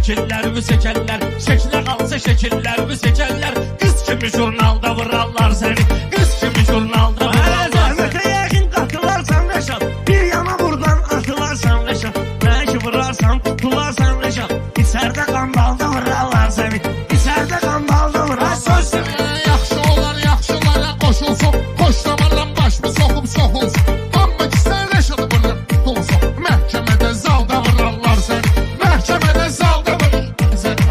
şekillerimi sekerler. Şekle kalsa şekillerimi sekerler. Kız kimi jurnalda vurarlar seni. Kız kimi jurnalda vurarlar seni. Zəhmətə yəqin qatılarsan Rəşad, bir yana buradan atılarsan Rəşad. Bəlkə vurarsan tutularsan Rəşad, içərdə qandalda vurarlar səni. İçərdə qandalda vurarlar səni. Yaxşı olar yaxşılara qoşulsun, xoşlamarlan başımı soxub soxulsun. Amma ki sən Rəşadı bunu tutulsun, məhkəmədə zalda vurarlar səni. Məhkəmədə zalda vurarlar səni.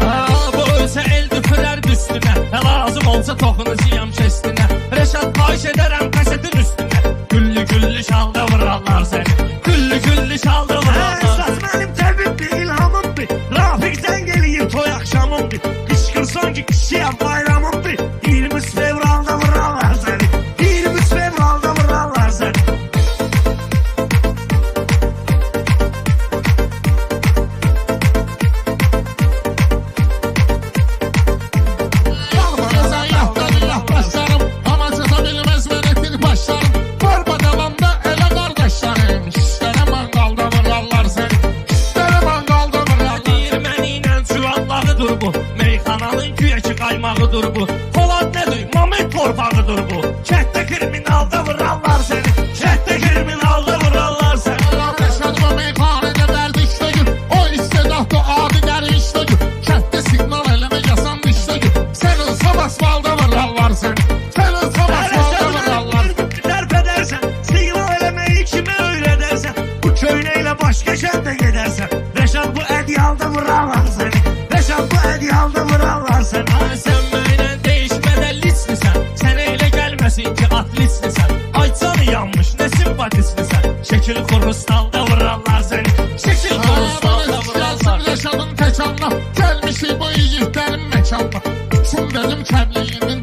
Bu ölsə el düpürər üstünə. Lazım olsa toxunacağım kestinə. Rəşad xahiş edərəm kasetin üstünə. Güllü güllü şalda vurarlar səni. Güllü güllü şalda vurarlar. Əsas mənim təbibdir, ilhamımdır. Rafiq zəng eləyir, toy axşamımdır. Qışqırsan ki kişiyəm, bayramımdır. 23 fevralda vurarlar səni. 23 fevralda vurarlar səni. Qalmasa yaxdadır başlarım, amma çata bilməz mən etdir başlarım. Var badalanda elə qardaşlarım, işlərə manqalda vurarlar səni. İşlərə manqalda vurarlar. Deyir mənimlə çuvallağıdır bu. Meyxananın güyəki qaymağıdır bu. Polad nədir? Mamet torpağıdır bu. Kətdə kriminalda vurarlar səni. Kətdə kriminalda vurarlar səni. Rəşadma meyxanədə dərdi işdə gül, o istedahda adi dəri işdə gül. Kətdə siqnal eləmə yasan işdə gül, sən olsam asfalda vurarlar səni. Sən olsam asfalda vurarlar. Dərb edərsən, siqnal eləməyi kimə öyrədərsən, bu köynəklə başqa kəndə gedərsən. Rəşad bu ədyalda vurarlar səni. Rəşad bu ədyalda vurarlar səni. Ay sən mənlə değişmədən lislisən. Sənə elə gəlməsin ki atlislisən. Ay canı yanmış nə simpatislisən. Şəkil xurustalda vurarlar səni. Şəkil xurustalda vurarlar. Rəşadın təkanına, gəlmişik bu yiğitlərin məkanına. Üçün dedim kəbliyimin